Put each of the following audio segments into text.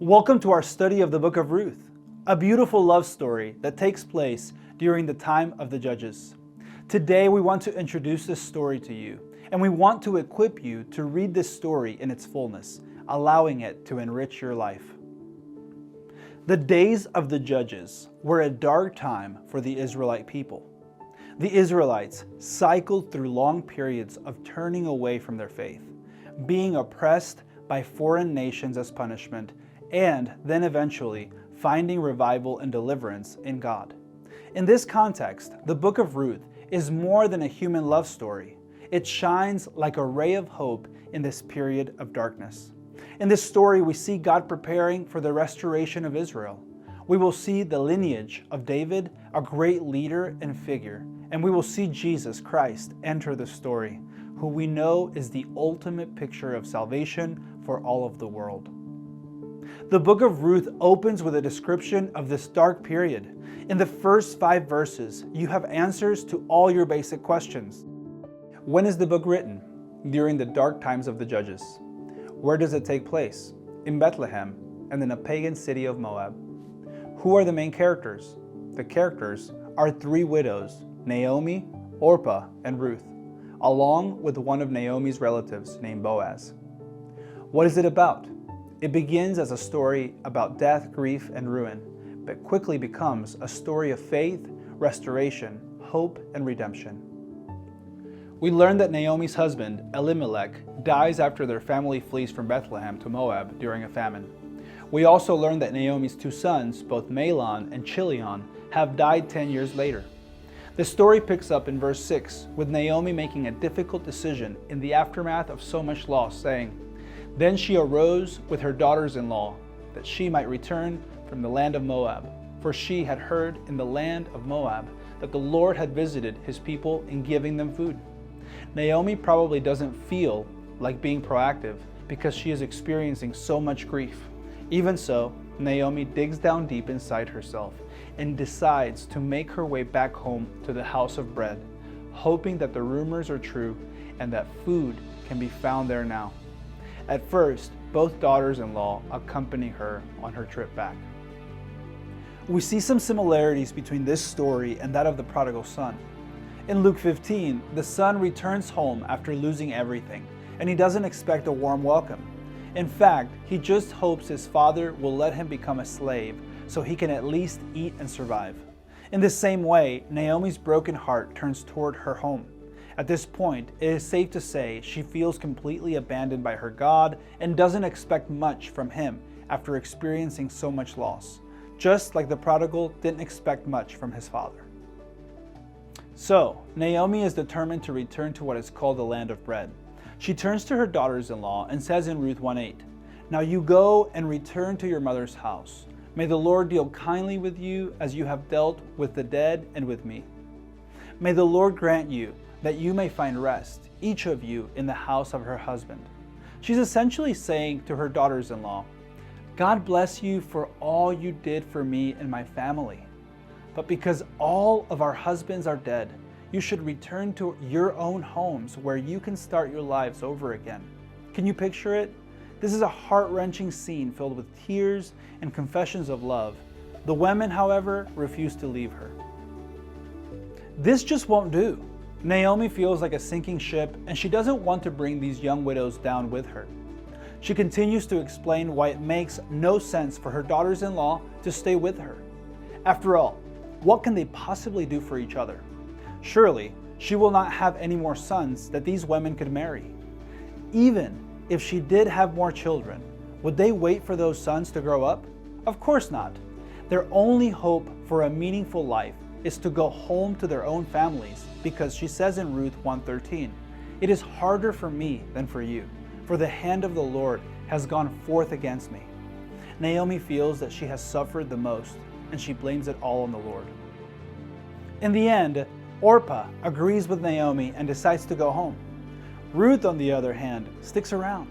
Welcome to our study of the Book of Ruth, a beautiful love story that takes place during the time of the Judges. Today we want to introduce this story to you, and we want to equip you to read this story in its fullness, allowing it to enrich your life. The days of the Judges were a dark time for the Israelite people. The Israelites cycled through long periods of turning away from their faith, being oppressed by foreign nations as punishment, and then eventually finding revival and deliverance in God. In this context, the Book of Ruth is more than a human love story. It shines like a ray of hope in this period of darkness. In this story, we see God preparing for the restoration of Israel. We will see the lineage of David, a great leader and figure, and we will see Jesus Christ enter the story, who we know is the ultimate picture of salvation for all of the world. The Book of Ruth opens with a description of this dark period. In the first 5 verses, you have answers to all your basic questions. When is the book written? During the dark times of the Judges. Where does it take place? In Bethlehem and in a pagan city of Moab. Who are the main characters? The characters are 3 widows, Naomi, Orpah, and Ruth, along with one of Naomi's relatives named Boaz. What is it about? It begins as a story about death, grief, and ruin, but quickly becomes a story of faith, restoration, hope, and redemption. We learn that Naomi's husband, Elimelech, dies after their family flees from Bethlehem to Moab during a famine. We also learn that Naomi's 2 sons, both Mahlon and Chilion, have died 10 years later. The story picks up in verse 6, with Naomi making a difficult decision in the aftermath of so much loss, saying, "Then she arose with her daughters-in-law, that she might return from the land of Moab, for she had heard in the land of Moab that the Lord had visited his people in giving them food." Naomi probably doesn't feel like being proactive because she is experiencing so much grief. Even so, Naomi digs down deep inside herself and decides to make her way back home to the house of bread, hoping that the rumors are true and that food can be found there now. At first, both daughters-in-law accompany her on her trip back. We see some similarities between this story and that of the prodigal son. In Luke 15, the son returns home after losing everything, and he doesn't expect a warm welcome. In fact, he just hopes his father will let him become a slave so he can at least eat and survive. In the same way, Naomi's broken heart turns toward her home. At this point, it is safe to say she feels completely abandoned by her God and doesn't expect much from him after experiencing so much loss, just like the prodigal didn't expect much from his father. So, Naomi is determined to return to what is called the land of bread. She turns to her daughters-in-law and says in Ruth 1:8, "Now you go and return to your mother's house. May the Lord deal kindly with you as you have dealt with the dead and with me. May the Lord grant you that you may find rest, each of you in the house of her husband." She's essentially saying to her daughters-in-law, "God bless you for all you did for me and my family. But because all of our husbands are dead, you should return to your own homes where you can start your lives over again." Can you picture it? This is a heart-wrenching scene filled with tears and confessions of love. The women, however, refuse to leave her. This just won't do. Naomi feels like a sinking ship, and she doesn't want to bring these young widows down with her. She continues to explain why it makes no sense for her daughters-in-law to stay with her. After all, what can they possibly do for each other? Surely, she will not have any more sons that these women could marry. Even if she did have more children, would they wait for those sons to grow up? Of course not. Their only hope for a meaningful life is to go home to their own families, because she says in Ruth 1:13, "It is harder for me than for you, for the hand of the Lord has gone forth against me." Naomi feels that she has suffered the most, and she blames it all on the Lord. In the end, Orpah agrees with Naomi and decides to go home. Ruth, on the other hand, sticks around.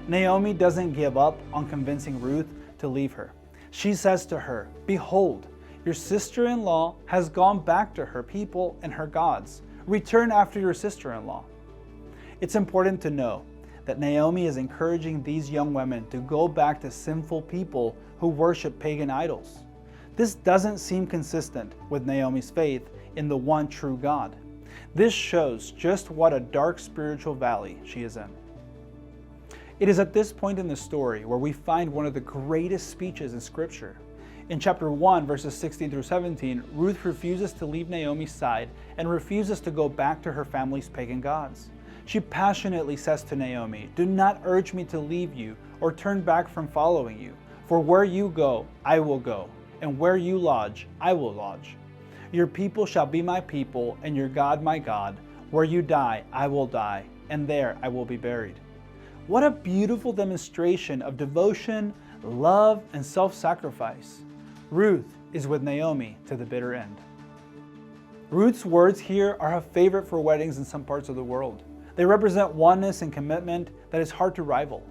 Naomi doesn't give up on convincing Ruth to leave her. She says to her, "Behold, your sister-in-law has gone back to her people and her gods. Return after your sister-in-law." It's important to know that Naomi is encouraging these young women to go back to sinful people who worship pagan idols. This doesn't seem consistent with Naomi's faith in the one true God. This shows just what a dark spiritual valley she is in. It is at this point in the story where we find one of the greatest speeches in Scripture. In chapter 1, verses 16 through 17, Ruth refuses to leave Naomi's side and refuses to go back to her family's pagan gods. She passionately says to Naomi, "Do not urge me to leave you or turn back from following you. For where you go, I will go, and where you lodge, I will lodge. Your people shall be my people, and your God my God. Where you die, I will die, and there I will be buried." What a beautiful demonstration of devotion, love, and self-sacrifice. Ruth is with Naomi to the bitter end. Ruth's words here are a favorite for weddings in some parts of the world. They represent oneness and commitment that is hard to rival.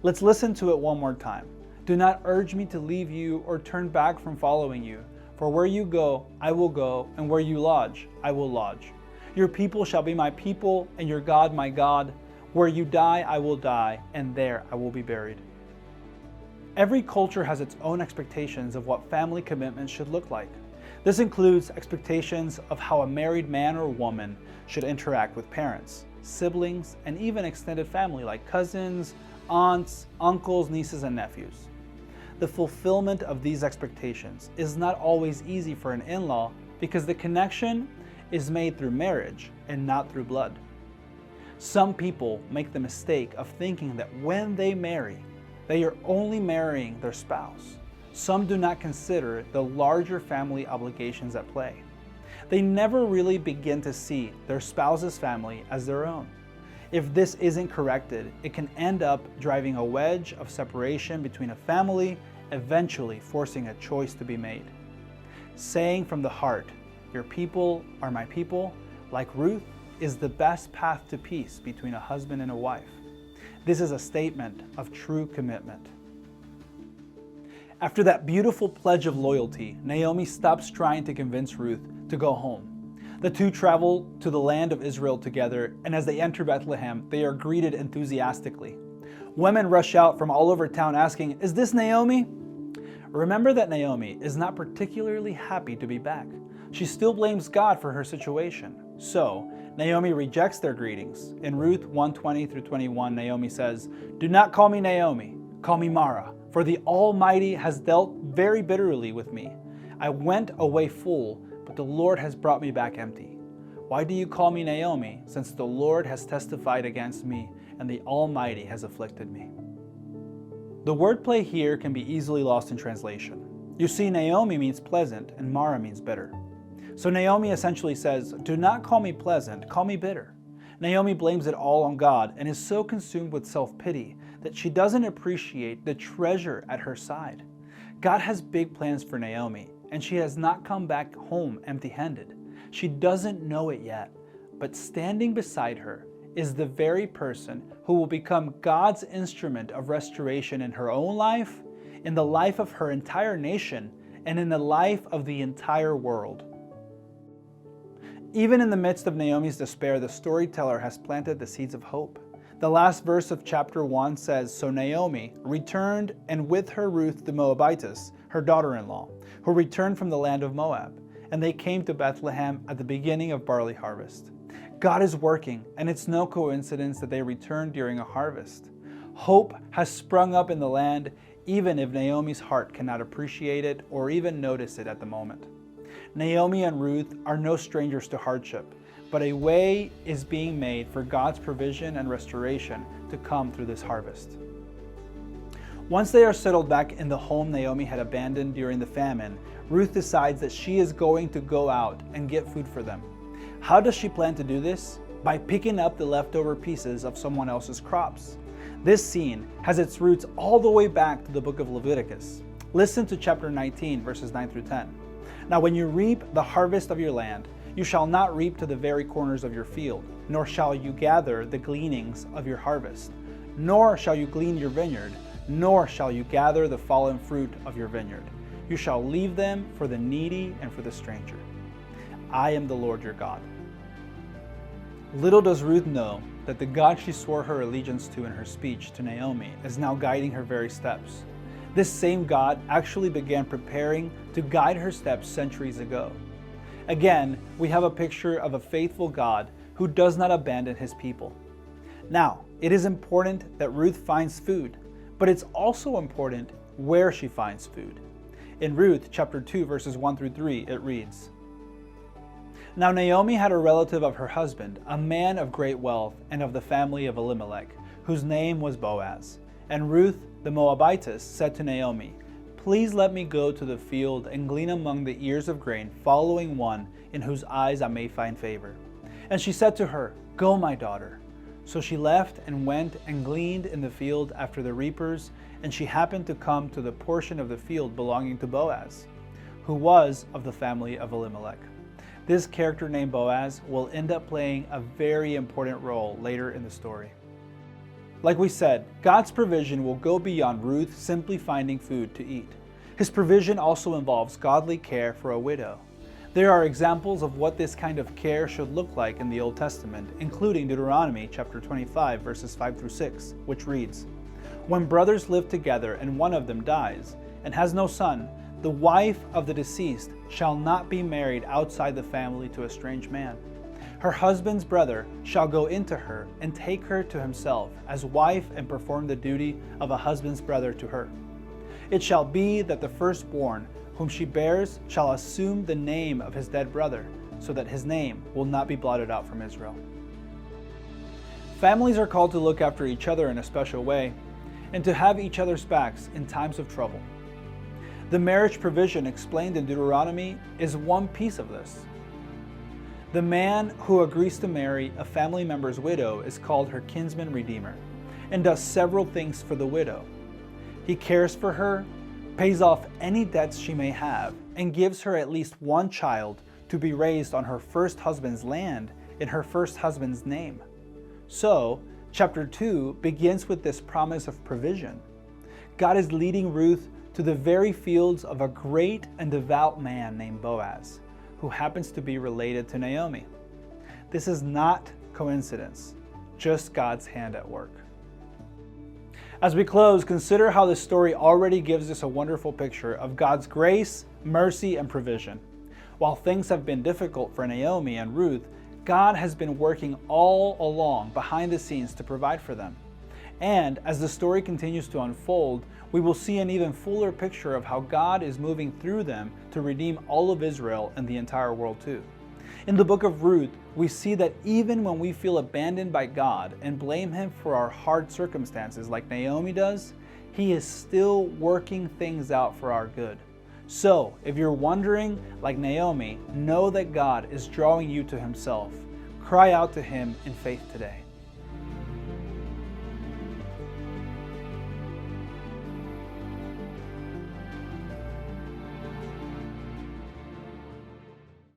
Let's listen to it one more time. "Do not urge me to leave you or turn back from following you. For where you go, I will go, and where you lodge, I will lodge. Your people shall be my people, and your God my God. Where you die, I will die, and there I will be buried." Every culture has its own expectations of what family commitment should look like. This includes expectations of how a married man or woman should interact with parents, siblings, and even extended family like cousins, aunts, uncles, nieces, and nephews. The fulfillment of these expectations is not always easy for an in-law because the connection is made through marriage and not through blood. Some people make the mistake of thinking that when they marry, they are only marrying their spouse. Some do not consider the larger family obligations at play. They never really begin to see their spouse's family as their own. If this isn't corrected, it can end up driving a wedge of separation between a family, eventually forcing a choice to be made. Saying from the heart, "Your people are my people," like Ruth, is the best path to peace between a husband and a wife. This is a statement of true commitment. After that beautiful pledge of loyalty, Naomi stops trying to convince Ruth to go home. The two travel to the land of Israel together, and as they enter Bethlehem, they are greeted enthusiastically. Women rush out from all over town asking, "Is this Naomi?" Remember that Naomi is not particularly happy to be back. She still blames God for her situation. So, Naomi rejects their greetings. In Ruth 1:20 through 21, Naomi says, "Do not call me Naomi, call me Mara, for the Almighty has dealt very bitterly with me. I went away full, but the Lord has brought me back empty. Why do you call me Naomi, since the Lord has testified against me, and the Almighty has afflicted me?" The wordplay here can be easily lost in translation. You see, Naomi means pleasant, and Mara means bitter. So Naomi essentially says, "Do not call me pleasant, call me bitter." Naomi blames it all on God and is so consumed with self-pity that she doesn't appreciate the treasure at her side. God has big plans for Naomi, and she has not come back home empty-handed. She doesn't know it yet, but standing beside her is the very person who will become God's instrument of restoration in her own life, in the life of her entire nation, and in the life of the entire world. Even in the midst of Naomi's despair, the storyteller has planted the seeds of hope. The last verse of chapter 1 says, "So Naomi returned, and with her Ruth the Moabitess, her daughter-in-law, who returned from the land of Moab. And they came to Bethlehem at the beginning of barley harvest." God is working, and it's no coincidence that they returned during a harvest. Hope has sprung up in the land, even if Naomi's heart cannot appreciate it or even notice it at the moment. Naomi and Ruth are no strangers to hardship, but a way is being made for God's provision and restoration to come through this harvest. Once they are settled back in the home Naomi had abandoned during the famine, Ruth decides that she is going to go out and get food for them. How does she plan to do this? By picking up the leftover pieces of someone else's crops. This scene has its roots all the way back to the book of Leviticus. Listen to chapter 19, verses 9 through 10. "Now when you reap the harvest of your land, you shall not reap to the very corners of your field, nor shall you gather the gleanings of your harvest, nor shall you glean your vineyard, nor shall you gather the fallen fruit of your vineyard. You shall leave them for the needy and for the stranger. I am the Lord your God." Little does Ruth know that the God she swore her allegiance to in her speech to Naomi is now guiding her very steps. This same God actually began preparing to guide her steps centuries ago. Again, we have a picture of a faithful God who does not abandon his people. Now, it is important that Ruth finds food, but it's also important where she finds food. In Ruth chapter 2, verses 1 through 3, it reads, "Now Naomi had a relative of her husband, a man of great wealth and of the family of Elimelech, whose name was Boaz. And Ruth the Moabitess said to Naomi, 'Please let me go to the field and glean among the ears of grain, following one in whose eyes I may find favor.' And she said to her, 'Go, my daughter.' So she left and went and gleaned in the field after the reapers, and she happened to come to the portion of the field belonging to Boaz, who was of the family of Elimelech." This character named Boaz will end up playing a very important role later in the story. Like we said, God's provision will go beyond Ruth simply finding food to eat. His provision also involves godly care for a widow. There are examples of what this kind of care should look like in the Old Testament, including Deuteronomy chapter 25, verses 5 through 6, which reads, "When brothers live together and one of them dies and has no son, the wife of the deceased shall not be married outside the family to a strange man. Her husband's brother shall go into her and take her to himself as wife and perform the duty of a husband's brother to her. It shall be that the firstborn whom she bears shall assume the name of his dead brother, so that his name will not be blotted out from Israel." Families are called to look after each other in a special way and to have each other's backs in times of trouble. The marriage provision explained in Deuteronomy is one piece of this. The man who agrees to marry a family member's widow is called her kinsman redeemer and does several things for the widow. He cares for her, pays off any debts she may have, and gives her at least one child to be raised on her first husband's land in her first husband's name. So, chapter 2 begins with this promise of provision. God is leading Ruth to the very fields of a great and devout man named Boaz, who happens to be related to Naomi. This is not coincidence, just God's hand at work. As we close, consider how this story already gives us a wonderful picture of God's grace, mercy, and provision. While things have been difficult for Naomi and Ruth, God has been working all along behind the scenes to provide for them. And as the story continues to unfold, we will see an even fuller picture of how God is moving through them to redeem all of Israel and the entire world too. In the book of Ruth, we see that even when we feel abandoned by God and blame Him for our hard circumstances like Naomi does, He is still working things out for our good. So, if you're wondering, like Naomi, know that God is drawing you to Himself. Cry out to Him in faith today.